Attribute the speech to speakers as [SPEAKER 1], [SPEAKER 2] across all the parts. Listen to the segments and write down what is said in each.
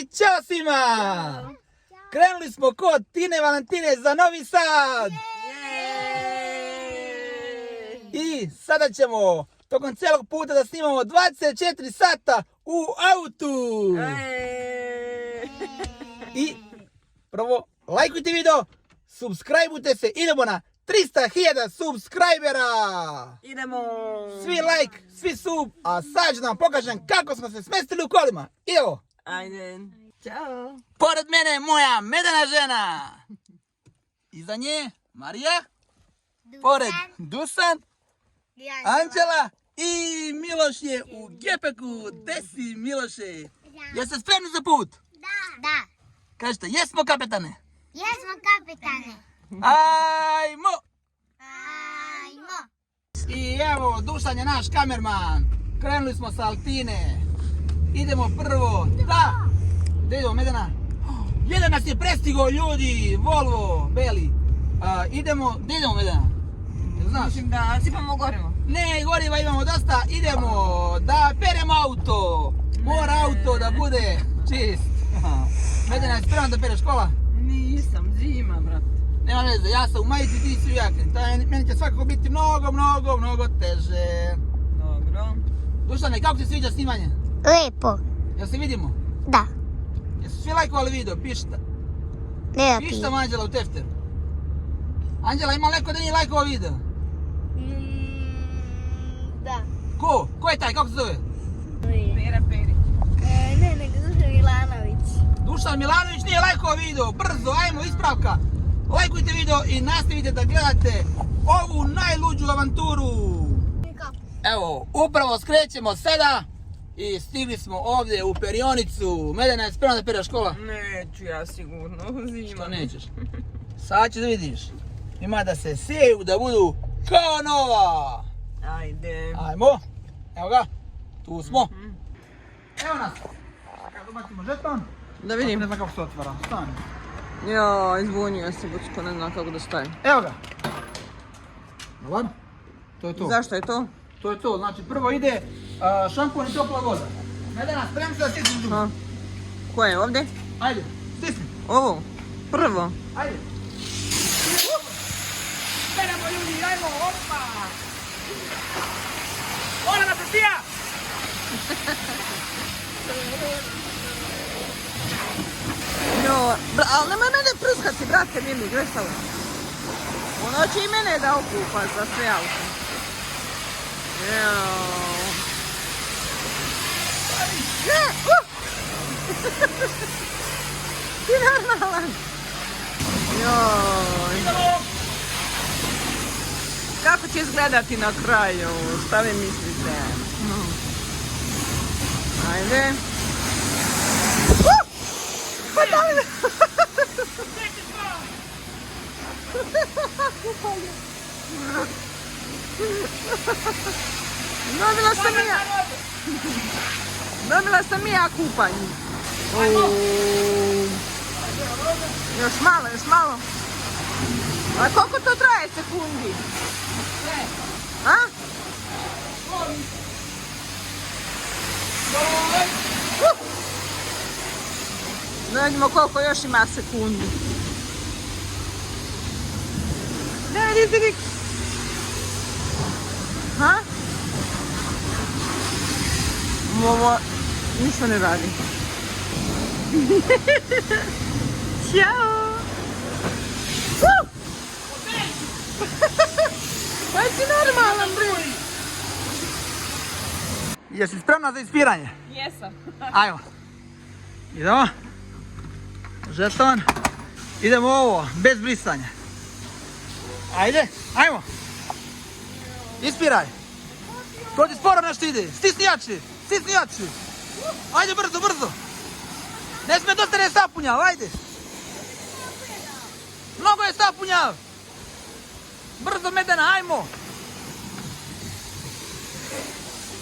[SPEAKER 1] I ćao svima! Krenuli smo kod Tine Valentine za Novi Sad! I sada ćemo tokom cijelog puta da snimamo 24 sata u autu! I prvo, lajkujte video, subscribeujte se, idemo na 300.000 subscribera!
[SPEAKER 2] Idemo!
[SPEAKER 1] Svi like, svi sub, a sad ću nam pokažem kako smo se smestili u kolima. I evo!
[SPEAKER 2] Ajde! Ćao!
[SPEAKER 1] Pored mene je moja medena žena! Iza nje Marija, pored Dusan, Anđela i Miloš je u gepeku. Desi Miloše! Jeste spremni za put?
[SPEAKER 3] Da,
[SPEAKER 1] Kažete, jesmo kapetane?
[SPEAKER 3] jesmo kapitane.
[SPEAKER 1] Ajmo!
[SPEAKER 3] Ajmo.
[SPEAKER 1] I evo, Dušan je naš kamerman. Krenuli smo sa Altine. Idemo prvo, da! Gdje idemo, Medena? Jedan nas je prestigao, ljudi, Volvo, beli. Idemo, gdje idemo, Medena? Jel znaš?
[SPEAKER 2] Mislim da sipamo gorivo.
[SPEAKER 1] Ne, goriva imamo dosta, idemo da peremo auto. Mora auto da bude čist. Medena, je spremna da pereš kola?
[SPEAKER 2] Nisam, zima, brate.
[SPEAKER 1] Nema veze, ja sam u majici, ti si u jakni. Meni će svakako biti mnogo teže.
[SPEAKER 2] Dobro.
[SPEAKER 1] Dušane, kako ti se sviđa snimanje?
[SPEAKER 3] Lepo.
[SPEAKER 1] Jel se vidimo?
[SPEAKER 3] Da.
[SPEAKER 1] Jesu svi lajkovali video? Pišite.
[SPEAKER 3] Ne
[SPEAKER 1] Pišite Anđela u tefter. Anđela, ima neko da nije lajkovao video?
[SPEAKER 3] Da.
[SPEAKER 1] Ko? Ko je taj? Kako se zove?
[SPEAKER 2] Pera Perić.
[SPEAKER 3] Ne, nego Dušan Milanović.
[SPEAKER 1] Dušan Milanović nije lajkovao video. Brzo, ajmo, ispravka. Lajkujte video i nastavite da gledate ovu najluđu avanturu. Evo, upravo skrećemo sada i stigli smo ovdje u perionicu. Medena, je spremna da pereš kola?
[SPEAKER 2] Neću ja sigurno, zima.
[SPEAKER 1] Što nećeš? Sad ćeš da vidiš. Ima da se seju, da budu kao nova.
[SPEAKER 2] Ajde.
[SPEAKER 1] Ajmo. Evo ga. Tu smo. Evo nas. Kad ubacimo žeton.
[SPEAKER 2] Da vidim.
[SPEAKER 1] Ne znam kako se otvara. Stani.
[SPEAKER 2] Jo, izbunio se bucko, ne znam kako da stavim.
[SPEAKER 1] Evo ga. Dobar. To je to.
[SPEAKER 2] Zašto je to?
[SPEAKER 1] To je to. Znači prvo ide šampon i topla voda. Medena, spremni se da stisneš džubu.
[SPEAKER 2] Koje je ovdje?
[SPEAKER 1] Ajde. Stisni.
[SPEAKER 2] Ovo? Prvo?
[SPEAKER 1] Ajde. Peremo ljudi, ajmo, opa! Ona nas pija!
[SPEAKER 2] Jo, ali nemoj mene pruskati, brate, Mimi, gdje sam? Ono će i mene da okupa za sve auto. Ne! Ti normalan! Joj! Kako će izgledati na kraju? Šta vi mislite? Ajde! Pa da li... Dobila sam i ja kupanje. Još malo. A koliko to traje sekundi? A? Da vidimo koliko još ima sekundi. Ne vidite nik. Ha? Ovo ništa ne radi. Ćao! Pa si normalan, bre!
[SPEAKER 1] Jesi spremna za ispiranje?
[SPEAKER 2] Jesam.
[SPEAKER 1] Ajmo. Idemo. Žeton. Idemo ovo, bez brisanja. Ajde, ajmo. Ispiraj. To ti sporo nešto ide. Stisni jači. Ajde, brzo. Ne smije dosta ne sapunjav, ajde. Mnogo je sapunjav. Brzo, Medena, ajmo.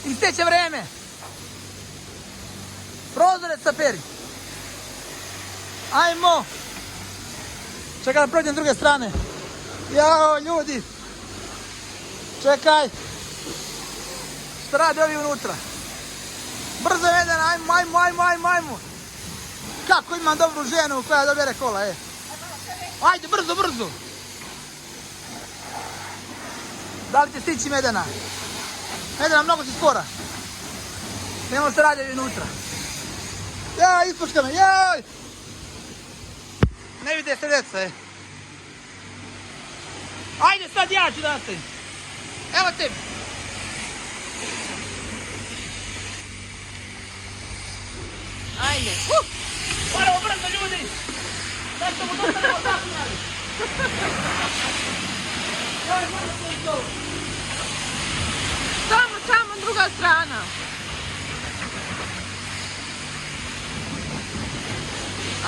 [SPEAKER 1] Isteće vreme. Prozorec saperi. Ajmo. Čekaj da prođem s druge strane. Jao, ljudi. Čekaj. Šta rade ovi unutra? Brzo jedan, ajmo. Kako imam dobru ženu koja dobere kola, Ajde, brzo, brzo. Da li će stići Medena? Medena, mnogo si spora. Nemo se raditi unutra. Jaj, ispuška me, jaj! Ne vide se djeca, Ajde, sad ja ću da stavim. Evo tebi.
[SPEAKER 2] Ajde.
[SPEAKER 1] Moramo brzo, ljudi! Nešto mu dostanemo zapunjali.
[SPEAKER 2] Tamo, druga strana.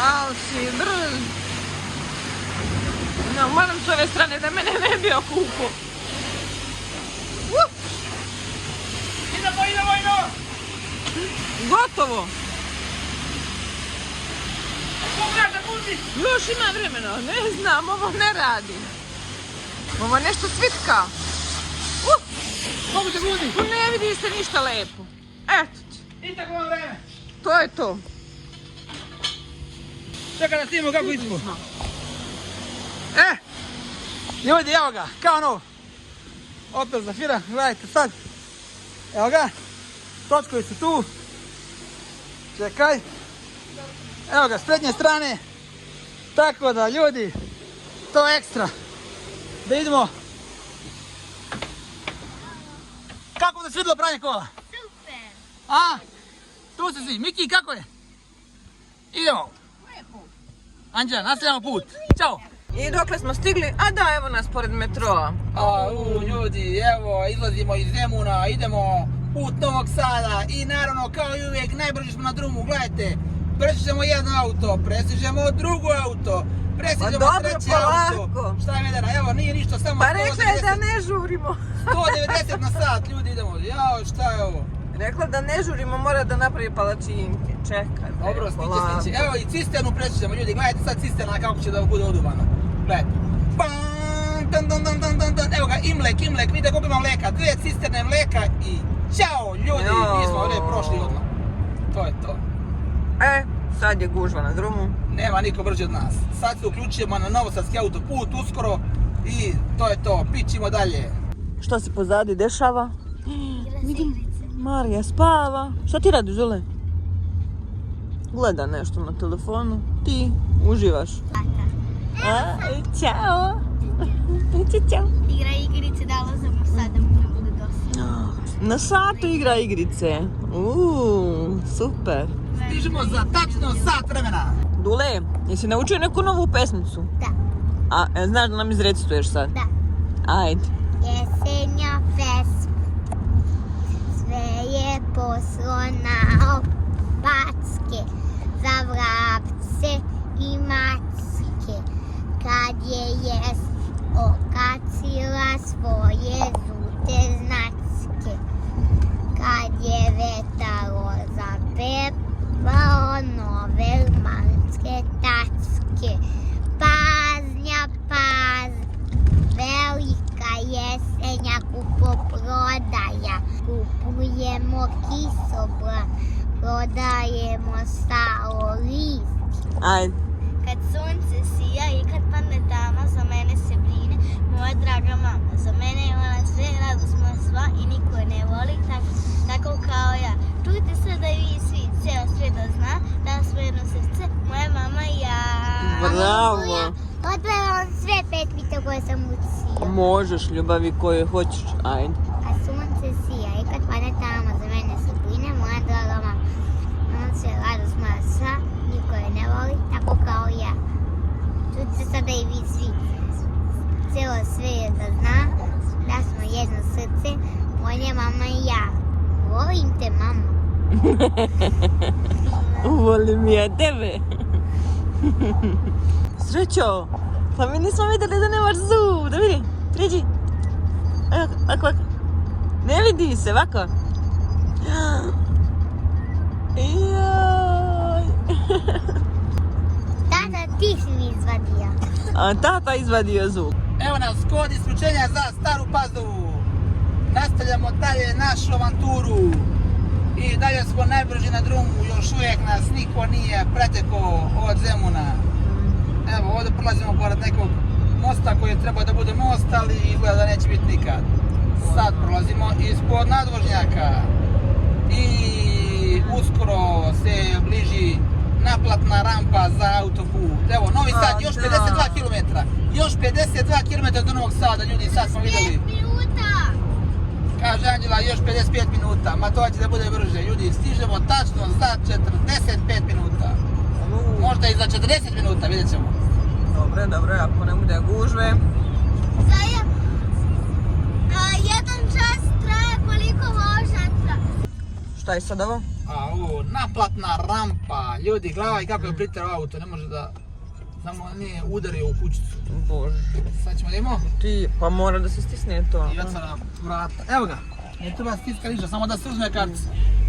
[SPEAKER 2] Al si brz. No, moram s ove strane da mene ne bi okupo.
[SPEAKER 1] Idemo!
[SPEAKER 2] Gotovo.
[SPEAKER 1] Pogledaj da puti!
[SPEAKER 2] Još ima vremena, ne znam, ovo ne radi. Ovo nešto cvitka.
[SPEAKER 1] Mogu se budi!
[SPEAKER 2] Tu ne vidi se ništa lepo. Eto ti.
[SPEAKER 1] I tako vam vreme.
[SPEAKER 2] To je to.
[SPEAKER 1] Čekaj da snimimo kako ispu. Ljudi, evo ga, kao nov. Opel Zafira, gledajte sad. Evo ga. Točkovi su tu. Čekaj. Evo ga, s prednje strane. Tako da, ljudi, to je ekstra. Da idemo. Kako se svidilo pranje kola?
[SPEAKER 3] Super.
[SPEAKER 1] A? Tu se svi. Miki, kako je? Idemo. Anđela, nastavljamo put. Ćao.
[SPEAKER 2] I dokle smo stigli? A da, evo nas pored metroa.
[SPEAKER 1] Ljudi, evo, izlazimo iz Zemuna, idemo put Novog Sada i naravno, kao i uvijek, najbrži smo na drumu, gledajte. Prestižemo jedno auto, prestižemo drugo auto, prestižemo treće auto. Šta je Medena? Evo, nije ništa, samo 190.
[SPEAKER 2] Pa rekla je da ne žurimo.
[SPEAKER 1] 190 na sat, ljudi, idemo. Jao, šta je ovo?
[SPEAKER 2] Rekla da ne žurimo, mora da napravi palačinke. Čekaj.
[SPEAKER 1] Dobro, stiće. Evo i cisternu prestižemo, ljudi, gledajte sad cisterna kako će da bude oduvano. Gledajte. Evo ga, Imlek, vidite koliko ima mleka, 2 cisterne mleka i ćao, ljudi, mi smo ovdje prošli odmah. To je to.
[SPEAKER 2] Sad je gužva na drumu.
[SPEAKER 1] Nema niko brži od nas. Sad se uključujemo na Novosadski autoput uskoro i to je to, pićimo dalje.
[SPEAKER 2] Što se pozadi dešava?
[SPEAKER 3] Vidim.
[SPEAKER 2] Marija spava. Šta ti radiš, Žule? Gleda nešto na telefonu. Ti uživaš. Ćao. Ćao.
[SPEAKER 3] Igra igrice, dala sam mu sad da mu ne bude dosadno.
[SPEAKER 2] Na satu igra igrice. Super.
[SPEAKER 1] Stižemo za tačno sat vremena.
[SPEAKER 2] Dule, jesi naučio neku novu pesmicu?
[SPEAKER 3] Da.
[SPEAKER 2] A, znaš da nam izrecituješ sad?
[SPEAKER 3] Da.
[SPEAKER 2] Ajde.
[SPEAKER 3] Jesenja pesma, sve je poslo na opatske, za vrapce i macke. Kad je jest okacila svoje žute znacke, kad je vetalo zapevao nove manske tacke. Paznja, paz, velika jesenja kupoprodaja, kupujemo kisobran, prodajemo staro list.
[SPEAKER 2] Ajde.
[SPEAKER 3] Kad sunce sija i kad padne tama, za mene se brine moja draga mama. Za mene je ona sve, radost moja sva i niko je ne voli tako kao ja. Čujte se da i vi svi, ceo svijet da zna, da smo jedno srce, moja mama i ja.
[SPEAKER 2] Bravo.
[SPEAKER 3] Odpevam sve petvice koje sam učio.
[SPEAKER 2] Možeš, ljubavi koje hoćeš. Ajde.
[SPEAKER 3] A sunce sija i kad padne tama, za mene se brine moja draga mama. Ona se radost moja sva, niko je ne voli tako kao ja. Čujte se da i vi svi, celo svijet da zna, da smo jedno srce, moja mama i ja. Volim te, mama.
[SPEAKER 2] Volim ja tebe. Srećo, pa mi nismo vidjeli da nemaš zub. Da vidi, priđi. Evo, ovako. Ne vidi se, ovako. Joj.
[SPEAKER 3] Tata, ti si mi izvadio.
[SPEAKER 2] A tata izvadio zub.
[SPEAKER 1] Evo nas kod isključenja za Staru Pazovu. Nastavljamo dalje našu avanturu. I dalje smo najbrži na drumu, još uvijek nas niko nije pretekao od Zemuna. Evo, ovdje prolazimo pored nekog mosta koji je trebao da bude most, ali izgleda da neće biti nikad. Sad prolazimo ispod nadvožnjaka i uskoro se bliži naplatna rampa za autoput. Evo, Novi Sad, još 52 km. Još 52 km do Novog Sada, ljudi, sad smo vidjeli.
[SPEAKER 3] 5 minuta!
[SPEAKER 1] Kaže Anđela, još 55 minuta, ma to će da bude brže. Ljudi, stižemo tačno za 45 minuta. Možda i za 40 minuta, vidjet ćemo.
[SPEAKER 2] Dobre, ako ne bude gužve.
[SPEAKER 3] Jedan čas traje koliko vožnjaca.
[SPEAKER 2] Šta je sad ovo?
[SPEAKER 1] A ovo, naplatna rampa. Ljudi, gledaj kako je priterao auto, ne može da... Samo nije udario u kućicu.
[SPEAKER 2] Bože.
[SPEAKER 1] Sad ćemo da imamo.
[SPEAKER 2] Ti, pa mora da se stisne to.
[SPEAKER 1] I otvaram vrata. Evo ga. Ne treba stiska ništa, samo da se uzme kartica.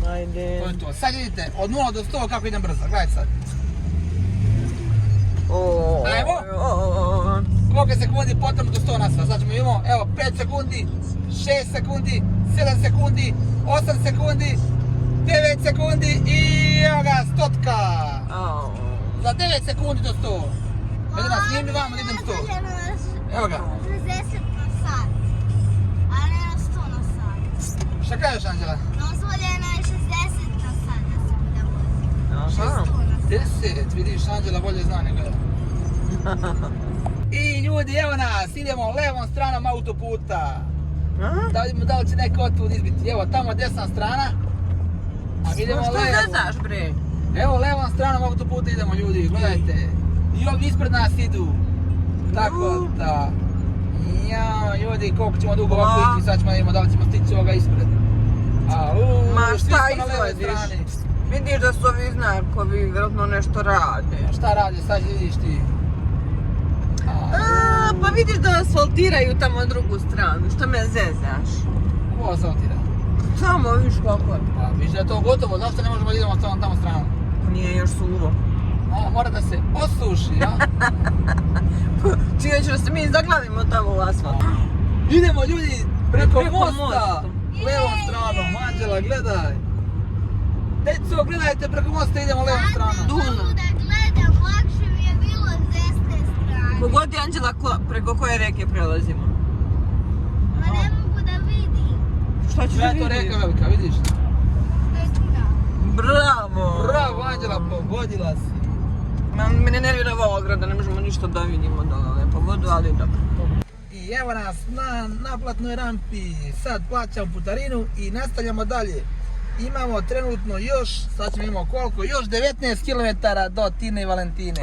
[SPEAKER 2] Ajde.
[SPEAKER 1] To je to. Sad vidite, od 0 do 100 kako idem brzo. Gledaj sad. Ajmo. Koliko je sekundi potrebno do 100 na sat? Sad ćemo imamo, evo, 5 sekundi, 6 sekundi, 7 sekundi, 8 sekundi, 9 sekundi i evo ga, stotka. Za 9 sekundi do 100. Ajde nas, snimni vamo da idem 100. Evo ga.
[SPEAKER 3] 60 na sat. A ne na 100 na sat.
[SPEAKER 1] Šta kažeš, Anđela?
[SPEAKER 3] Dozvoljeno je 60 na sat da se bude vozi.
[SPEAKER 2] Aha.
[SPEAKER 1] 10, vidiš, Anđela bolje zna nego ja. I ljudi, evo nas, idemo levom stranom autoputa. Da vidimo da li će neko otud izbiti. Evo, tamo desna strana. A mi idemo
[SPEAKER 2] Što
[SPEAKER 1] levom.
[SPEAKER 2] ne znaš, bre?
[SPEAKER 1] Evo, levom stranom autoputa idemo, ljudi, gledajte. I ovi ispred nas idu. Tako da... Ja, ljudi, koliko ćemo dugo ovako ići, sad ćemo vidimo da li ćemo stići ovoga ispred.
[SPEAKER 2] Ma
[SPEAKER 1] svi
[SPEAKER 2] šta
[SPEAKER 1] smo na levoj
[SPEAKER 2] izvodiš?
[SPEAKER 1] strani.
[SPEAKER 2] Vidiš da su ovi znakovi, vjerojatno nešto rade.
[SPEAKER 1] Šta radi, sad vidiš ti.
[SPEAKER 2] Pa vidiš da asfaltiraju tamo drugu stranu, što me zezaš?
[SPEAKER 1] Ko asfaltira?
[SPEAKER 2] Samo viš kako je.
[SPEAKER 1] Pa viš da je to gotovo, zašto ne možemo da idemo s tom tamo stranom?
[SPEAKER 2] Nije još suvo.
[SPEAKER 1] Mora da se osuši, ja?
[SPEAKER 2] Čije ću da se mi zaglavimo tamo u asfalt.
[SPEAKER 1] Idemo ljudi preko mosta,
[SPEAKER 2] mosta.
[SPEAKER 1] levom stranom, Anđela gledaj. Deco, gledajte preko mosta, idemo levom stranom.
[SPEAKER 3] Mogu da gledam, lakše mi je bilo s desne strane.
[SPEAKER 2] Pogodi Anđela preko koje reke prelazimo.
[SPEAKER 3] Ma ne mogu da vidim.
[SPEAKER 2] Šta ćeš
[SPEAKER 1] Sve
[SPEAKER 2] da
[SPEAKER 1] je to
[SPEAKER 2] vidiš?
[SPEAKER 1] reka velika, vidiš?
[SPEAKER 2] Bravo!
[SPEAKER 1] Bravo Anđela, pogodila si.
[SPEAKER 2] Mene nervira ova ograda, ne možemo ništa da vidimo dole lepo vodu, ali dobro.
[SPEAKER 1] I evo nas na naplatnoj rampi, sad plaćamo putarinu i nastavljamo dalje. Imamo trenutno još, sad ćemo imamo koliko, još 19 km do Tine i Valentine.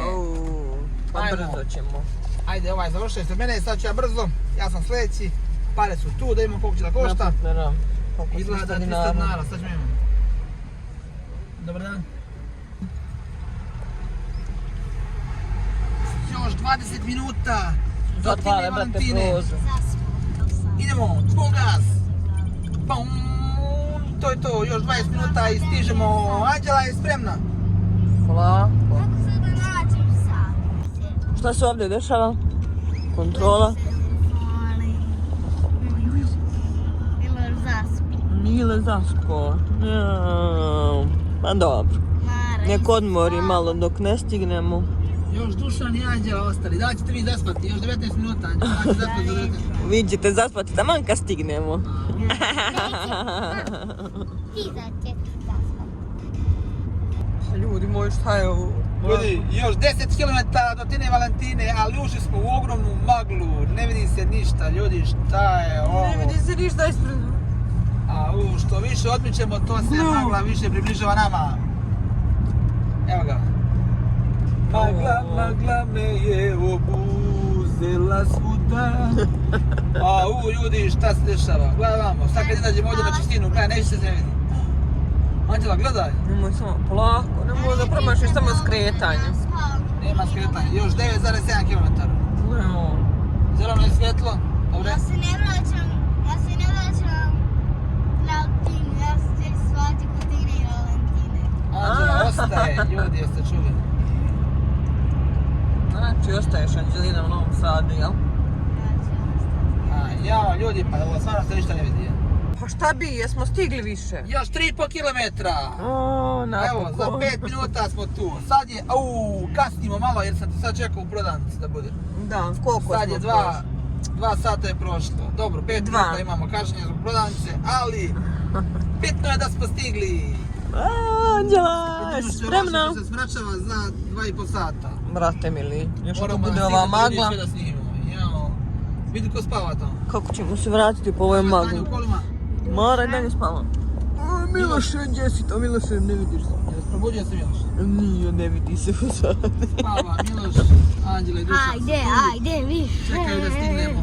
[SPEAKER 2] Pa
[SPEAKER 1] Ajmo.
[SPEAKER 2] brzo ćemo.
[SPEAKER 1] Ajde, ovaj završaj se mene, sad ću ja brzo, ja sam sljedeći. Pare su tu, da imamo koliko će da košta.
[SPEAKER 2] Naplatna rampa.
[SPEAKER 1] Izgleda 300 dinara, sad ćemo imamo. Dobar dan. Još 20 minuta do Tine i Valentine. Idemo, pun gas. Pum, to je to, još 20 minuta i stižemo. Anđela je spremna.
[SPEAKER 2] Polako.
[SPEAKER 3] Kako se da nađem sad?
[SPEAKER 2] Šta se ovdje dešava? Kontrola?
[SPEAKER 3] Milo zaspi.
[SPEAKER 2] Mile zaspala. Pa dobro. Nek odmori malo dok ne stignemo.
[SPEAKER 1] Još Dušan i Anđela ostali. Da li ćete vi zaspati? Još 19 minuta. Anđela, da ćete zaspati za 19 minuta.
[SPEAKER 2] Vi ćete zaspati taman kad stignemo.
[SPEAKER 3] Ti ćete zaspati.
[SPEAKER 2] Ljudi moji, šta je ovo?
[SPEAKER 1] Ljudi, još 10 km do Tine i Valentine, ali ušli smo u ogromnu maglu. Ne vidi se ništa, ljudi, šta je ovo?
[SPEAKER 2] Ne vidi se ništa ispred.
[SPEAKER 1] A što više odmičemo, to se magla više približava nama. Evo ga. Magla me je obuzela svuda. A ljudi, šta se dešava? Gledaj vamo, sad kad izađemo ovdje na čistinu, gledaj, neće se ne vidi. Anđela, gledaj.
[SPEAKER 2] Nemoj samo polako, nemoj da promašiš samo skretanje.
[SPEAKER 1] Nema skretanja, još 9,7 km. Zeleno je svjetlo, dobre?
[SPEAKER 3] Ja se ne vraćam na Tinu, ja se svati kod Tine i Valentine.
[SPEAKER 1] Anđela ostaje, ljudi, jeste čuli?
[SPEAKER 2] Znači, ostaješ Anđelina u Novom Sadu, jel?
[SPEAKER 3] Ja ću ostati.
[SPEAKER 1] Jao, ljudi, pa ovo stvarno se ništa ne vidi.
[SPEAKER 2] Pa šta bi, jesmo stigli više?
[SPEAKER 1] Još 3,5 kilometra.
[SPEAKER 2] O,
[SPEAKER 1] Evo, za
[SPEAKER 2] napokon.
[SPEAKER 1] 5 minuta smo tu. Sad je, kasnimo malo jer sam ti sad čekao u prodavnici da bude.
[SPEAKER 2] Da, koliko
[SPEAKER 1] Sad
[SPEAKER 2] smo
[SPEAKER 1] je
[SPEAKER 2] prošli?
[SPEAKER 1] 2 sata je prošlo. Dobro, 5 minuta imamo kašnjenje zbog prodavnice, ali bitno je da smo stigli.
[SPEAKER 2] Anđela, spremna?
[SPEAKER 1] Se smračava za 2,5 sata.
[SPEAKER 2] Brate mili, još ako
[SPEAKER 1] Moramo
[SPEAKER 2] bude
[SPEAKER 1] da
[SPEAKER 2] ova
[SPEAKER 1] stignemo
[SPEAKER 2] magla,
[SPEAKER 1] sve da snimimo. Jao. Vidi ko spava tamo.
[SPEAKER 2] kako ćemo se vratiti po ovoj magli?
[SPEAKER 1] Stanje u kolima.
[SPEAKER 2] Mora i dalje spava. Miloše, gdje si to? Miloše, ne vidiš se.
[SPEAKER 1] Probudio se Miloš.
[SPEAKER 2] Nije, ne vidi se u sad.
[SPEAKER 1] Spava Miloš, Anđela i Dušan.
[SPEAKER 3] Ajde, više.
[SPEAKER 1] Čekaju da stignemo.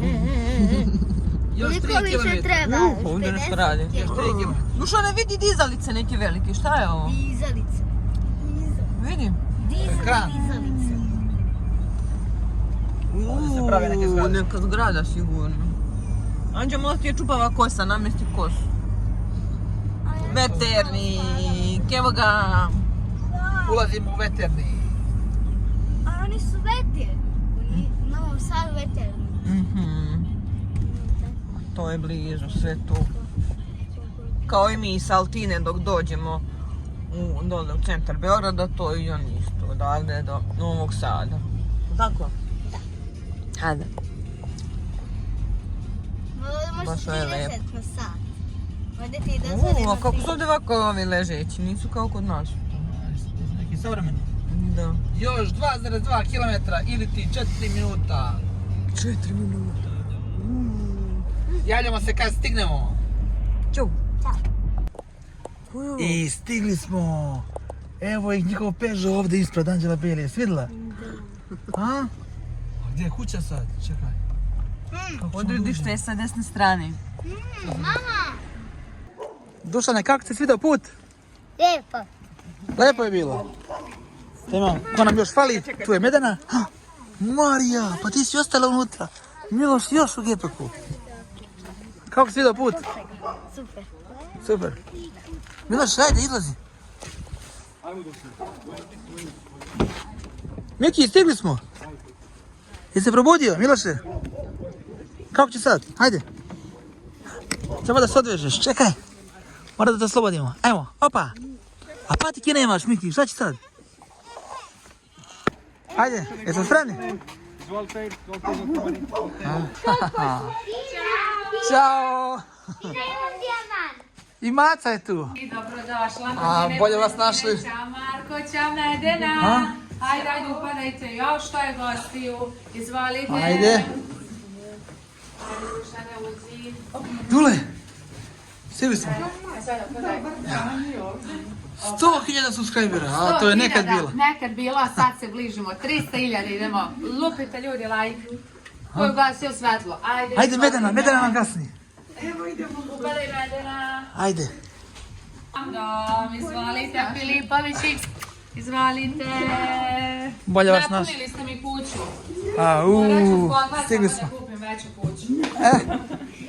[SPEAKER 1] Još 3
[SPEAKER 3] Koliko više
[SPEAKER 1] kilometra.
[SPEAKER 3] treba?
[SPEAKER 2] Ovdje nešto radi.
[SPEAKER 1] Još 3 kilometra.
[SPEAKER 2] Duša, ne vidi dizalice neke velike, šta je ovo?
[SPEAKER 3] Dizalica.
[SPEAKER 2] Vidim.
[SPEAKER 1] Ekran.
[SPEAKER 3] Dizalica.
[SPEAKER 1] Ovdje se prave neke zgrade.
[SPEAKER 2] Neka zgrada sigurno. Anđe, možda ti je čupava kosa, namjesti kosu. Veternik, evo ga.
[SPEAKER 1] Ulazimo u veterni.
[SPEAKER 3] A oni su veter. U Novom Sadu veterni.
[SPEAKER 2] To je blizu, sve tu. Kao i mi iz Altine dok dođemo dole u centar Beograda, to i on isto, odavde do Novog Sada. Tako? Da. Hajde. Baš je lepo.
[SPEAKER 3] 30 na sat. Ovdje ti dozvoljeno
[SPEAKER 2] A kako su ovdje ovako ovi ležeći, nisu kao kod nas.
[SPEAKER 1] Neki savremeni.
[SPEAKER 2] Da.
[SPEAKER 1] Još 2,2 km ili ti 4 minuta.
[SPEAKER 2] 4 minuta.
[SPEAKER 1] Javljamo se kad stignemo.
[SPEAKER 2] Ću.
[SPEAKER 1] I stigli smo. Evo ih njihov Peugeot ovdje ispred Anđela Beli. Jesi vidjela? A? A gdje je kuća sad? Čekaj.
[SPEAKER 2] Odredište je sa desne strane.
[SPEAKER 3] Mama!
[SPEAKER 1] Dušane, kako ti se svidio put?
[SPEAKER 3] Lijepo.
[SPEAKER 1] Lepo je bilo. Imam, ko nam još fali? Tu je Medena. Ha, Marija, pa ti si ostala unutra. Miloš još u gepeku. Kako si vidio put?
[SPEAKER 3] Super.
[SPEAKER 1] Super. Miloš, ajde, izlazi. Miki, stigli smo. Jesi se probudio, Miloše? Kako će sad? Ajde. Treba da se odvežeš, čekaj. Mora da te oslobodimo. Evo, opa. A patike nemaš, Miki, šta će sad? Ajde, jesmo spremni?
[SPEAKER 4] Izvolite.
[SPEAKER 1] Ćao.
[SPEAKER 3] I da imam dijamant.
[SPEAKER 1] I Maca je tu.
[SPEAKER 5] I dobrodošla.
[SPEAKER 1] A, bolje vas našli.
[SPEAKER 5] Ćao Marko, ćao Medena. Ajde, upadajte. Jao, što je gostiju? Izvolite.
[SPEAKER 1] Ajde.
[SPEAKER 5] Dušane, uđi.
[SPEAKER 1] Dule. Stigli smo.
[SPEAKER 5] Sada, podaj.
[SPEAKER 1] 100.000 subscribera, a to je nekad bilo.
[SPEAKER 5] Nekad bilo, a sad se bližimo. 300.000 idemo. Lupite ljudi like. Koji ugasio svetlo. Ajde.
[SPEAKER 1] Ajde, Medena nam gasni.
[SPEAKER 5] Upadaj Medena.
[SPEAKER 1] Ajde.
[SPEAKER 5] Izvolite, Filipovići. Izvolite.
[SPEAKER 1] Bolje vas naš.
[SPEAKER 5] Napunili ste mi kuću.
[SPEAKER 1] Stigli
[SPEAKER 5] Morat ću
[SPEAKER 1] smo.
[SPEAKER 5] da kupim veću kuću.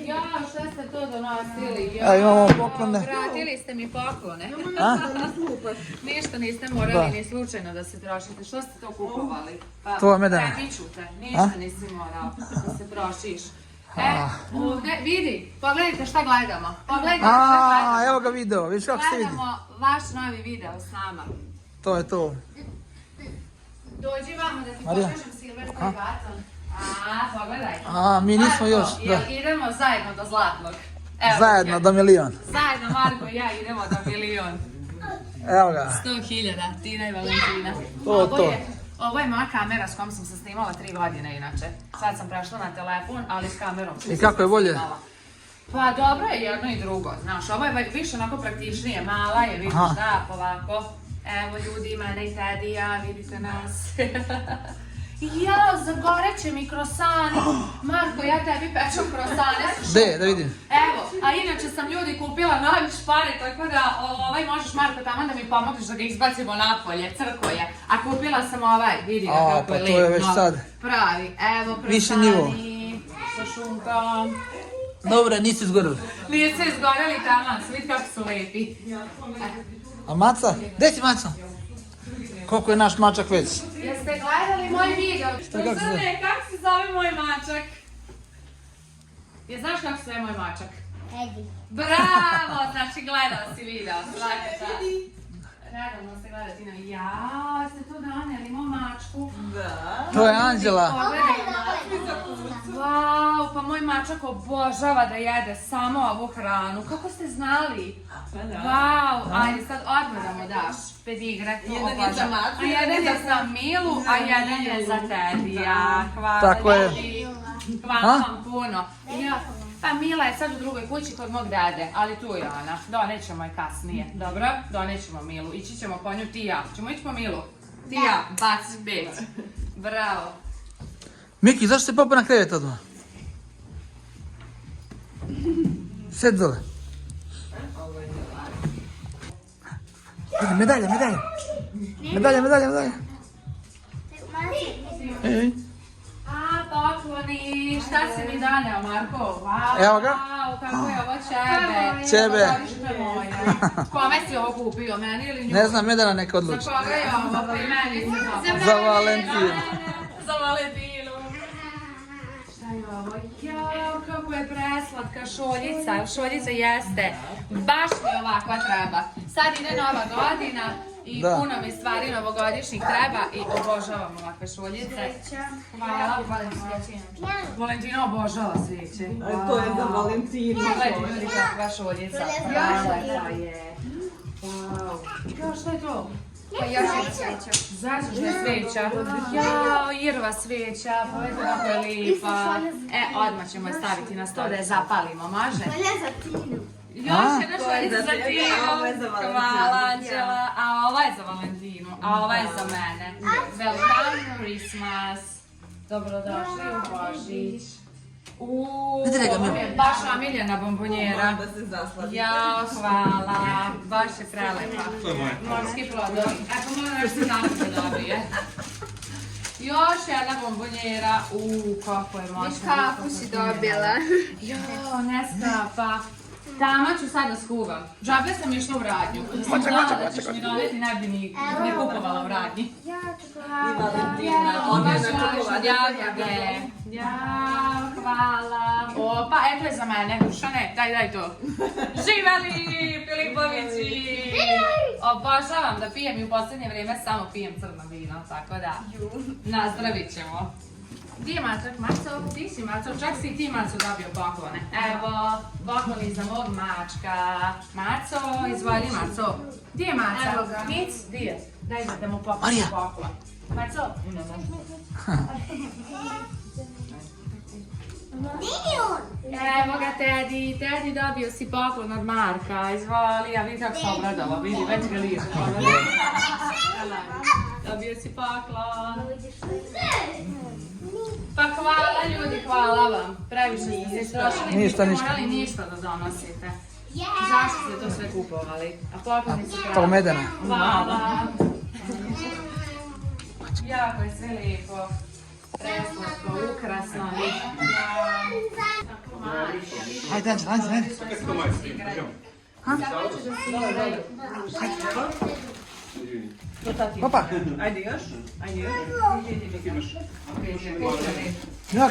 [SPEAKER 5] Ja, šta ste to donosili?
[SPEAKER 1] A imamo poklone.
[SPEAKER 5] Vratili ste mi poklone. Ništa niste morali
[SPEAKER 1] Da.
[SPEAKER 5] ni slučajno da se trošite. Što ste to kupovali? Pa,
[SPEAKER 1] To je Medena.
[SPEAKER 5] prepiću te. Ništa nisi morao da se trošiš. Ovdje, vidi, pogledajte šta gledamo. Pogledajte šta gledamo.
[SPEAKER 1] Evo ga video, vidiš kako se vidi.
[SPEAKER 5] Gledamo vaš novi video s nama.
[SPEAKER 1] To je to.
[SPEAKER 5] Dođi vamo da ti
[SPEAKER 1] Marija.
[SPEAKER 5] pokažem silverski baton. Pogledaj.
[SPEAKER 1] Mi nismo još,
[SPEAKER 5] Marko,
[SPEAKER 1] da.
[SPEAKER 5] jel idemo zajedno do zlatnog? Evo
[SPEAKER 1] Zajedno
[SPEAKER 5] ga.
[SPEAKER 1] do milion.
[SPEAKER 5] Zajedno Marko i ja idemo do milion.
[SPEAKER 1] Evo ga.
[SPEAKER 5] 100.000, Tina i Valentina.
[SPEAKER 1] To je to.
[SPEAKER 5] Ovo je moja kamera s kojom sam se snimala 3 godine inače. Sad sam prešla na telefon, ali s kamerom sam
[SPEAKER 1] I
[SPEAKER 5] se
[SPEAKER 1] kako je bolje?
[SPEAKER 5] snimala. Pa dobro je jedno i drugo, znaš, ovo je više onako praktičnije, mala je, vidiš
[SPEAKER 1] Aha.
[SPEAKER 5] da, ovako. Evo ljudi, mene i Tedija, vidite nas. Jao, zagoreće mi krosani. Marko, ja tebi pečem krosane sa šunkom.
[SPEAKER 1] De, da vidim.
[SPEAKER 5] Evo, a inače sam ljudi kupila novi špare, tako da možeš Marko tamo da mi pomogneš da ga izbacimo napolje, crko je. A kupila sam ovaj, vidi ga
[SPEAKER 1] A,
[SPEAKER 5] kako
[SPEAKER 1] pa
[SPEAKER 5] je
[SPEAKER 1] to je
[SPEAKER 5] lijep,
[SPEAKER 1] već
[SPEAKER 5] novi.
[SPEAKER 1] sad.
[SPEAKER 5] Pravi, evo
[SPEAKER 1] Viši nivo.
[SPEAKER 5] krosani sa šunkom.
[SPEAKER 1] Dobro, nisi izgorili.
[SPEAKER 5] Nije se izgoreli taman, vidi kako su lepi.
[SPEAKER 1] A Maca? Gdje si Maca? Koliko je naš mačak već?
[SPEAKER 5] Jeste gledali moj video?
[SPEAKER 1] kako se zove?
[SPEAKER 5] Srne, kako se zove moj mačak? Znaš kako se zove moj mačak?
[SPEAKER 3] Edi.
[SPEAKER 5] Bravo, znači gledao si video, svaka čast. Radimo se gledati na jao, ste tu donijeli mačku.
[SPEAKER 2] Da.
[SPEAKER 1] To je Anđela.
[SPEAKER 5] Wow, pa moj mačak obožava da jede samo ovu hranu. Kako ste znali? Wow, ajde sad odmah da mu daš pedigre.
[SPEAKER 2] Jedan je za Matu,
[SPEAKER 5] a jedan je za Milu, a jedan je za Tedija. Hvala
[SPEAKER 1] Tako je.
[SPEAKER 5] ljudi. Hvala vam puno. Ja, pa Mila je sad u drugoj kući kod mog dede, ali tu je ona. Donećemo je kasnije. Dobro? Donećemo Milu. Ići ćemo po nju ti i ja. Ćemo ići po Milu? Ti i ja, baci beć. Bravo.
[SPEAKER 1] Miki, zašto se popao na krevet odmah? Sjed dole. Medalja. Ej.
[SPEAKER 5] A, pokloni, šta si mi doneo, Marko? Wow,
[SPEAKER 1] Evo ga.
[SPEAKER 5] kako je ovo čebe.
[SPEAKER 1] Čebe.
[SPEAKER 5] Kome si ovo kupio, meni ili nju?
[SPEAKER 1] Ne znam, Medana neka odluči.
[SPEAKER 5] Za koga je ovo, pa i meni se dobro.
[SPEAKER 1] Za Valentinu.
[SPEAKER 5] Za Valentinu. Šta je ovo? Jao, kako je preslatka šoljica. Šoljica jeste. Baš mi ovakva treba. Sad ide nova godina. I
[SPEAKER 1] Da.
[SPEAKER 5] puno mi stvari novogodišnjih treba i obožavam ovakve šoljice. Hvala, Valentina obožava svijeće.
[SPEAKER 2] To je za Valentinu.
[SPEAKER 5] Gledajte ljudi kakva šoljica. Prelepa je. Wow. Jao, šta je to?
[SPEAKER 3] Pa još je sveća.
[SPEAKER 5] Zasušna sveća. Jao, irva sveća. Pa vidite kako je lipa. Odmah ćemo je staviti na sto da je zapalimo, može?
[SPEAKER 3] To je za Tinu.
[SPEAKER 5] Još jedna šoljica za
[SPEAKER 2] a
[SPEAKER 5] Tinu.
[SPEAKER 2] ovo je za Valentinu.
[SPEAKER 5] Hvala, Anđela. A ova je za Valentinu. A ova je za mene. Welcome Christmas. Dobrodošli u Božić.
[SPEAKER 1] Vidite ga,
[SPEAKER 5] Ovo
[SPEAKER 1] Milo.
[SPEAKER 5] je baš omiljena bombonjera.
[SPEAKER 2] Da se zasladi.
[SPEAKER 5] Jao, hvala. Baš je prelepa. Morski plodovi. Ako moram još se tamo da dobije. Još jedna bombonjera. Kako je moćna.
[SPEAKER 3] Kako si dobila?
[SPEAKER 5] Jao, ne skapa. Tamo ću sad da skuvam. Džabe sam išla u radnju. Sam znala da ćeš mi doneti, ne bi ni kupovala u radnji.
[SPEAKER 2] I Valentina. Ona je na čokoladi.
[SPEAKER 5] Jao, hvala. Opa, eto je za mene. Dušane, daj to. Živeli, Filipovići! Obožavam da pijem i u posljednje vrijeme samo pijem crno vino, tako da nazdravit ćemo. Gdje je Macok? Macok, ti si Macok, čak si i ti Maco dobio poklone. Evo, pokloni za mog mačka. Maco, izvoli Maco. Gdje je Maca?
[SPEAKER 3] Evo ga.
[SPEAKER 5] Nic, gdje je? Daj da mu pokloni
[SPEAKER 1] Marija.
[SPEAKER 5] poklon. Maco? Evo ga Teddy, Teddy dobio si poklon od Marka, izvoli, a vidi kako se obradala, vidi, već ga liže. Dobio si poklon. Pa hvala ljudi, hvala vam. Previše ste se istrošili,
[SPEAKER 1] Ništa,
[SPEAKER 5] niste
[SPEAKER 1] ništa.
[SPEAKER 5] morali ništa da donosite. Zašto ste to sve kupovali? A pokloni su
[SPEAKER 1] Pa
[SPEAKER 5] pravi.
[SPEAKER 1] Medana.
[SPEAKER 5] Hvala. Jako je sve lijepo. Preslatko, ukrasno.
[SPEAKER 1] Ajde, ajde. Opa,
[SPEAKER 2] Ajde još.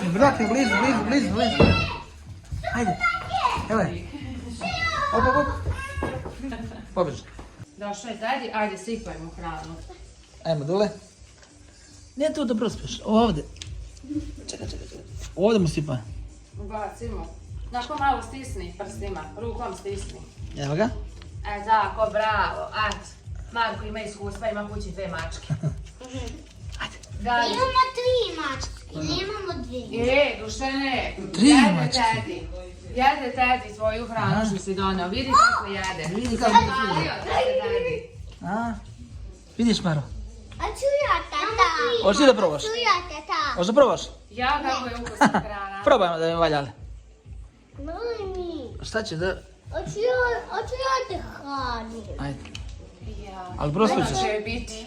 [SPEAKER 1] brakni, blizu. Ajde, evo je. Op. Pobježi.
[SPEAKER 5] Došao je Teddy, ajde sipaj mu hranu.
[SPEAKER 1] Ajmo dole. Ne tu da prospeš, ovdje. Čekaj. Ovdje mu sipa.
[SPEAKER 5] Ubacimo. Znaš ko malo stisni prstima, rukom stisni.
[SPEAKER 1] Evo ga.
[SPEAKER 5] Tako, bravo, ajde. Marko ima iskustva, ima kući 2 mačke. Ajde.
[SPEAKER 3] Imamo 3 mačke, nemamo 2.
[SPEAKER 5] Dušane,
[SPEAKER 1] 3
[SPEAKER 5] jede
[SPEAKER 1] mačke.
[SPEAKER 5] Teddy. Jede Teddy svoju hranu što si donio, vidi kako jede.
[SPEAKER 1] Vidi kako
[SPEAKER 5] Zapalio Teddy.
[SPEAKER 1] A, vidiš Maro?
[SPEAKER 3] A čuja tata.
[SPEAKER 1] Hoćeš ti da probaš?
[SPEAKER 3] Čuja tata.
[SPEAKER 1] Hoćeš da probaš?
[SPEAKER 5] Ja kako je ukusna hrana.
[SPEAKER 1] Probajmo da mi valjale.
[SPEAKER 3] Mami,
[SPEAKER 1] Šta će da...
[SPEAKER 3] očuja te hrani.
[SPEAKER 1] Ajde.
[SPEAKER 5] Ja.
[SPEAKER 1] Ali prosto
[SPEAKER 5] Puno
[SPEAKER 1] ćeš.
[SPEAKER 5] će joj biti.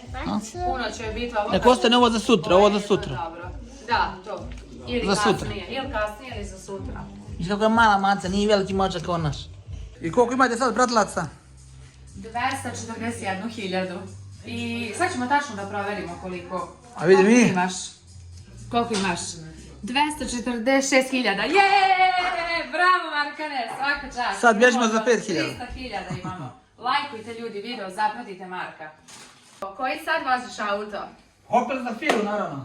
[SPEAKER 5] Puno će joj biti.
[SPEAKER 1] Nek ostane ovo za sutra, ovo za sutra.
[SPEAKER 5] Dobro. Da, to. Ili
[SPEAKER 1] Za sutra.
[SPEAKER 5] kasnije. Ili kasnije ili za sutra.
[SPEAKER 1] Viš kako je mala maca, nije veliki mačak kao naš. I koliko imate sad pratilaca?
[SPEAKER 5] 241.000. I sad ćemo tačno da proverimo koliko.
[SPEAKER 1] A vidi mi.
[SPEAKER 5] Imaš. Koliko imaš? 246.000. Jeee! bravo Markane, svaka čast.
[SPEAKER 1] Sad bježimo za 5.000.
[SPEAKER 5] 300.000 imamo. Lajkujte ljudi video, zapratite Marka. Koji sad voziš auto?
[SPEAKER 1] Opel Zafiru, naravno.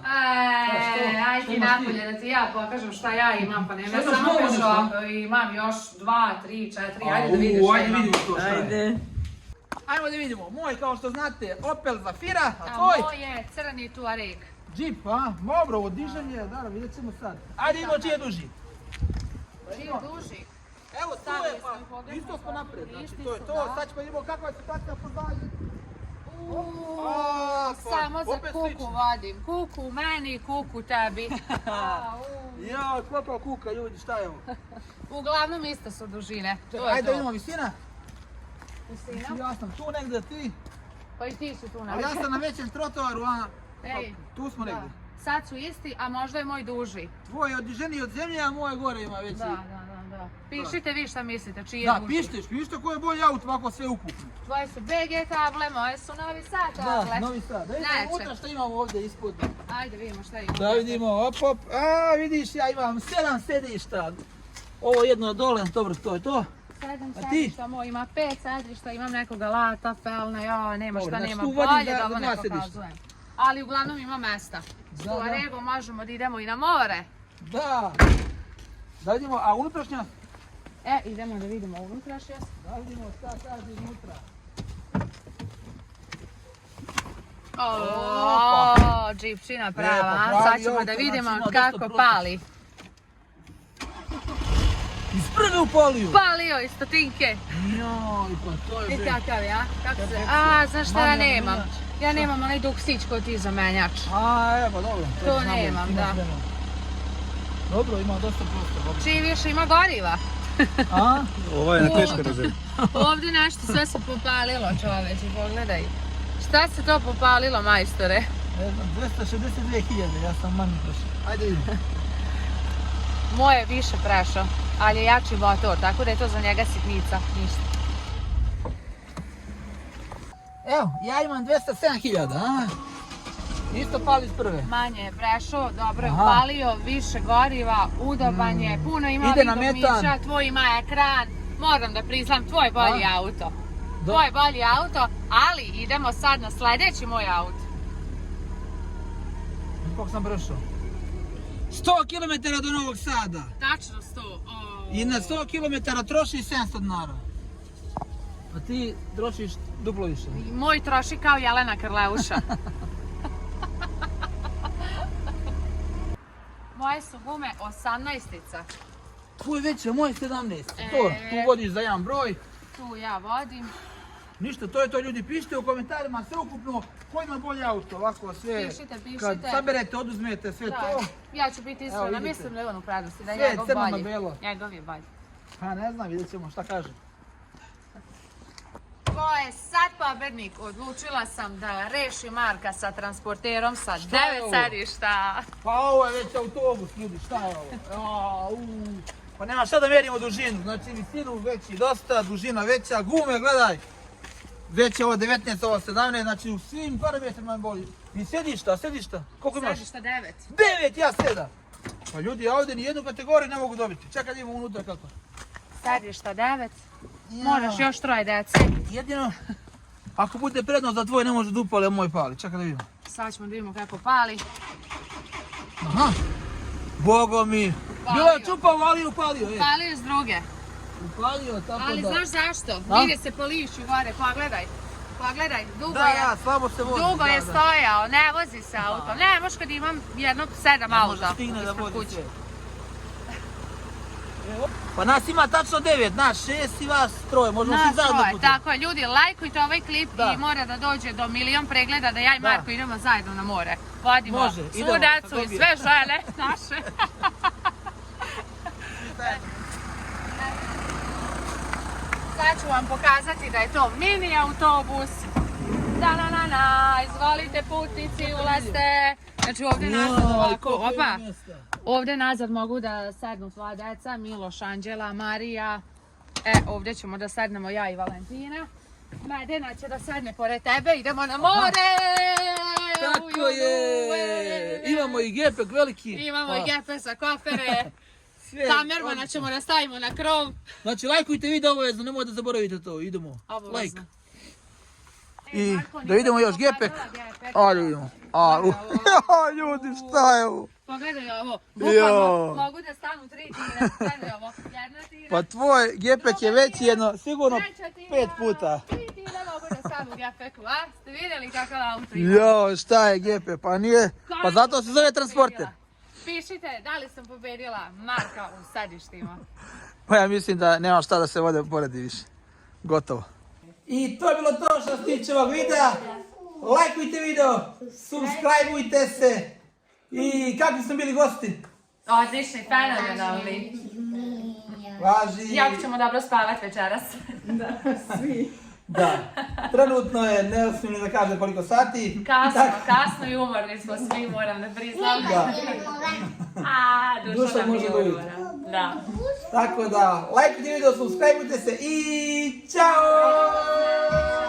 [SPEAKER 5] Aj ti napolje da ti ja pokažem šta ja imam, pa nema
[SPEAKER 1] Šta imaš
[SPEAKER 5] samo
[SPEAKER 1] novo
[SPEAKER 5] Peugeot, imam još 2, 3, 4, ajde da vidiš šta
[SPEAKER 1] Ajde
[SPEAKER 5] imam.
[SPEAKER 1] vidimo to šta je.
[SPEAKER 2] Ajde.
[SPEAKER 1] Ajmo da vidimo, moj kao što znate Opel Zafira, a
[SPEAKER 5] A
[SPEAKER 1] tvoj
[SPEAKER 5] moj je crni Tuareg.
[SPEAKER 1] Jeep, a? Dobro, ovo dižanje, da, vidjet ćemo sad. Ajde idemo čiji je duži.
[SPEAKER 5] Čiji duži?
[SPEAKER 1] Evo tu
[SPEAKER 5] Stavili
[SPEAKER 1] je,
[SPEAKER 5] smo ih
[SPEAKER 1] pa
[SPEAKER 5] ovdje,
[SPEAKER 1] isto smo napred, znači
[SPEAKER 5] isti
[SPEAKER 1] to je
[SPEAKER 5] su,
[SPEAKER 1] to.
[SPEAKER 5] da.
[SPEAKER 1] Sad ćemo vidimo kakva je situacija po zadnji.
[SPEAKER 5] Samo za
[SPEAKER 1] opet
[SPEAKER 5] kuku
[SPEAKER 1] slično.
[SPEAKER 5] vodim. Kuku meni, kuku tebi.
[SPEAKER 1] Ja, koliko kuka ljudi, šta je ovo?
[SPEAKER 5] Uglavnom isto su dužine. To je
[SPEAKER 1] Ajde da
[SPEAKER 5] to.
[SPEAKER 1] vidimo visina.
[SPEAKER 5] Visina?
[SPEAKER 1] Ja sam tu negdje, ti.
[SPEAKER 5] Pa i ti si tu na.
[SPEAKER 1] Ali ja sam na većem trotoaru, a
[SPEAKER 5] Ej,
[SPEAKER 1] tu smo negdje.
[SPEAKER 5] da. Sad su isti, a možda je moj duži.
[SPEAKER 1] Tvoj je odiženiji od zemlje, a moje gore ima veći.
[SPEAKER 5] Da. Pišite vi šta mislite, čiji je
[SPEAKER 1] Da,
[SPEAKER 5] duži.
[SPEAKER 1] pišite koji je bolji auto, ovako sve ukupno.
[SPEAKER 5] Tvoje su BG table, moje su Novi Sad table.
[SPEAKER 1] Da, Novi Sad. Da vidimo
[SPEAKER 5] Neće.
[SPEAKER 1] unutra što imamo ovdje ispod.
[SPEAKER 5] Ajde vidimo šta ima.
[SPEAKER 1] Da vidimo, op. A, vidiš, ja imam 7 sedišta. Ovo jedno dole, dobro, to je to.
[SPEAKER 5] 7
[SPEAKER 1] A ti?
[SPEAKER 5] sedišta, moj ima 5 sedišta, imam nekoga lata, felna, ja, nema
[SPEAKER 1] Dobro,
[SPEAKER 5] šta,
[SPEAKER 1] znači
[SPEAKER 5] nema
[SPEAKER 1] tu vodim
[SPEAKER 5] bolje
[SPEAKER 1] za
[SPEAKER 5] da ovo
[SPEAKER 1] dva
[SPEAKER 5] ne
[SPEAKER 1] sedišta.
[SPEAKER 5] pokazujem. Ali uglavnom ima mesta. S
[SPEAKER 1] Da.
[SPEAKER 5] Tuaregom možemo da idemo i na more.
[SPEAKER 1] Da. Da vidimo, a unutrašnja?
[SPEAKER 5] Idemo da vidimo unutrašnjost.
[SPEAKER 1] Da vidimo šta kaže iznutra.
[SPEAKER 5] O, džipčina prava,
[SPEAKER 1] Lijepo,
[SPEAKER 5] a?
[SPEAKER 1] pravi
[SPEAKER 5] Sad ćemo
[SPEAKER 1] auto,
[SPEAKER 5] da
[SPEAKER 1] znači
[SPEAKER 5] vidimo
[SPEAKER 1] ima dosta
[SPEAKER 5] kako
[SPEAKER 1] prostora.
[SPEAKER 5] pali.
[SPEAKER 1] Iz prve upalio.
[SPEAKER 5] Palio iz stotinke.
[SPEAKER 1] Joj, pa to je
[SPEAKER 5] I
[SPEAKER 1] bre.
[SPEAKER 5] kakav ja? Kako se...
[SPEAKER 1] Kako
[SPEAKER 5] A, znaš šta ja
[SPEAKER 1] Manualni
[SPEAKER 5] nemam?
[SPEAKER 1] menjač.
[SPEAKER 5] Ja nemam onaj duksić koji ti za menjač.
[SPEAKER 1] A, evo, dobro.
[SPEAKER 5] To
[SPEAKER 1] znamo,
[SPEAKER 5] nemam,
[SPEAKER 1] ima
[SPEAKER 5] da.
[SPEAKER 1] vremena. Dobro, ima dosta prostora.
[SPEAKER 5] Čiji više ima goriva.
[SPEAKER 1] A?
[SPEAKER 4] Ovo je na teško rezervi.
[SPEAKER 5] Ovdje nešto sve se popalilo, čoveče, pogledaj. Šta se to popalilo, majstore?
[SPEAKER 1] Ne znam, 262.000, ja sam manje prošao. Ajde vidimo.
[SPEAKER 5] Moje je više prešao, ali je jači motor, tako da je to za njega sitnica, ništa.
[SPEAKER 1] Evo, ja imam 207.000, a? Isto pali iz prve.
[SPEAKER 5] Manje je prešao, dobro je
[SPEAKER 1] Aha.
[SPEAKER 5] upalio, više goriva, udoban je, puno ima
[SPEAKER 1] Ide
[SPEAKER 5] ovih
[SPEAKER 1] na
[SPEAKER 5] dugmića,
[SPEAKER 1] metan.
[SPEAKER 5] tvoj ima ekran. Moram da priznam, tvoj je bolji
[SPEAKER 1] A?
[SPEAKER 5] auto.
[SPEAKER 1] Da.
[SPEAKER 5] Tvoj je bolji auto, ali idemo sad na sljedeći moj auto.
[SPEAKER 1] Koliko sam prošao? 100 km do Novog Sada.
[SPEAKER 5] Tačno 100.
[SPEAKER 1] I na 100 km troši 700 dinara. A ti trošiš duplo više.
[SPEAKER 5] Moj troši kao Jelena Krleuša. Moje su gume 18-ica.
[SPEAKER 1] Tvoj već je moj 17.
[SPEAKER 5] E.
[SPEAKER 1] Tu vodiš za jedan broj.
[SPEAKER 5] Tu ja vodim.
[SPEAKER 1] Ništa, to je to, ljudi, pišite u komentarima sve ukupno ko ima bolje auto, ovako sve.
[SPEAKER 5] Pišite.
[SPEAKER 1] Kad saberete, oduzmete sve
[SPEAKER 5] Da,
[SPEAKER 1] to.
[SPEAKER 5] ja ću biti iskrena,
[SPEAKER 1] vidite.
[SPEAKER 5] mislim da je on u prednosti, da je
[SPEAKER 1] Sve je
[SPEAKER 5] njegov
[SPEAKER 1] crno na
[SPEAKER 5] bolji.
[SPEAKER 1] belo.
[SPEAKER 5] Njegov je bolji.
[SPEAKER 1] Pa ne znam, vidjet ćemo šta kaže.
[SPEAKER 5] Ko je sad pobednik? Odlučila sam da reši Marka sa transporterom sa
[SPEAKER 1] Šta je
[SPEAKER 5] 9
[SPEAKER 1] ovo?
[SPEAKER 5] sedišta.
[SPEAKER 1] Pa ovo je već autobus, ljudi, šta je ovo? Pa nema šta da mjerimo dužinu, znači visinu veći dosta, dužina veća, gume, gledaj. Već je ovo 19, ovo 17, znači u svim parametrima je bolji. I sedišta, koliko imaš?
[SPEAKER 5] Sedišta 9.
[SPEAKER 1] 9, ja 7. Pa ljudi, ja ovdje ni jednu kategoriju ne mogu dobiti. Čekaj da imamo unutra kako.
[SPEAKER 5] Sedišta 9. Moraš još 3 dece.
[SPEAKER 1] Jedino, ako bude prednost da tvoj ne može da upali, a moj pali. Čekaj da vidimo.
[SPEAKER 5] Sad ćemo da vidimo kako pali.
[SPEAKER 1] Aha. Bogo mi. Bilo je čupao, ali je upalio.
[SPEAKER 5] Palio s druge.
[SPEAKER 1] Upalio, tako
[SPEAKER 5] Ali
[SPEAKER 1] da.
[SPEAKER 5] znaš zašto?
[SPEAKER 1] Da?
[SPEAKER 5] Vide se po lišću gore, pogledaj. Pogledaj, dugo
[SPEAKER 1] Da,
[SPEAKER 5] je.
[SPEAKER 1] ja, slabo se vozi.
[SPEAKER 5] Dugo je
[SPEAKER 1] da.
[SPEAKER 5] stojao, ne vozi se auto. Ne, možeš kad imam jedno 7
[SPEAKER 1] Ne može
[SPEAKER 5] auta
[SPEAKER 1] stigne da
[SPEAKER 5] ispred
[SPEAKER 1] vozi
[SPEAKER 5] kuće.
[SPEAKER 1] sve. Pa nas ima tačno 9, nas 6 i vas 3, možemo svi
[SPEAKER 5] Nas
[SPEAKER 1] zajedno
[SPEAKER 5] troje,
[SPEAKER 1] putovati.
[SPEAKER 5] tako je. Ljudi, lajkujte ovaj klip
[SPEAKER 1] Da.
[SPEAKER 5] i mora da dođe do 1.000.000 pregleda da ja i
[SPEAKER 1] Da.
[SPEAKER 5] Marko idemo zajedno na more. Vodimo
[SPEAKER 1] Može,
[SPEAKER 5] svu
[SPEAKER 1] idemo,
[SPEAKER 5] decu
[SPEAKER 1] kad
[SPEAKER 5] i
[SPEAKER 1] dobije.
[SPEAKER 5] sve žene naše. Sad ću vam pokazati da je to mini autobus. Da, izvolite putnici, ulazite. Znači ovdje nazad ovako, opa. Ovdje nazad mogu da sednu sva deca, Miloš, Anđela, Marija. Ovdje ćemo da sednemo ja i Valentina. Medena će da sedne pored tebe, idemo na more!
[SPEAKER 1] Tako je! Imamo i gepek veliki.
[SPEAKER 5] Imamo i gepe za kofere. Kamermana ćemo da stavimo na krov.
[SPEAKER 1] Znači, lajkujte video obavezno, nemojte da zaboravite to. Idemo. Like. I da vidimo još gepek. Ali vidimo. Ljudi, šta je ovo?
[SPEAKER 5] Pogledaj ovo. Bukvalno mogu da stanu 3 tira. Gledaj ovo. Jedna tira.
[SPEAKER 1] Pa tvoj gepek je veći jedno, sigurno 5 puta.
[SPEAKER 5] 3 tira mogu da stanu u gepeku, a? Ste vidjeli kakav auto ima?
[SPEAKER 1] Jo, šta je gepek? Pa nije. Pa zato se zove transporter.
[SPEAKER 5] Pišite da li sam pobedila Marka u sedištima.
[SPEAKER 1] Pa ja mislim da nema šta da se vode poredi više. Gotovo. I to je bilo to što se tiče ovog videa. Lajkujte video, subscribeujte se. I kakvi smo bili gosti?
[SPEAKER 5] Odlični, fenomenalni.
[SPEAKER 1] Važi.
[SPEAKER 5] Jako ćemo dobro spavati večeras.
[SPEAKER 1] Da, trenutno je, ne smijem ni da kažem koliko sati.
[SPEAKER 5] Kasno i umorni smo svi, moram da priznam.
[SPEAKER 1] Da.
[SPEAKER 5] Duša
[SPEAKER 1] može
[SPEAKER 5] nije
[SPEAKER 1] da vidi.
[SPEAKER 5] umora. Da.
[SPEAKER 1] Tako da, lajkujte video, subscribeujte se i čao!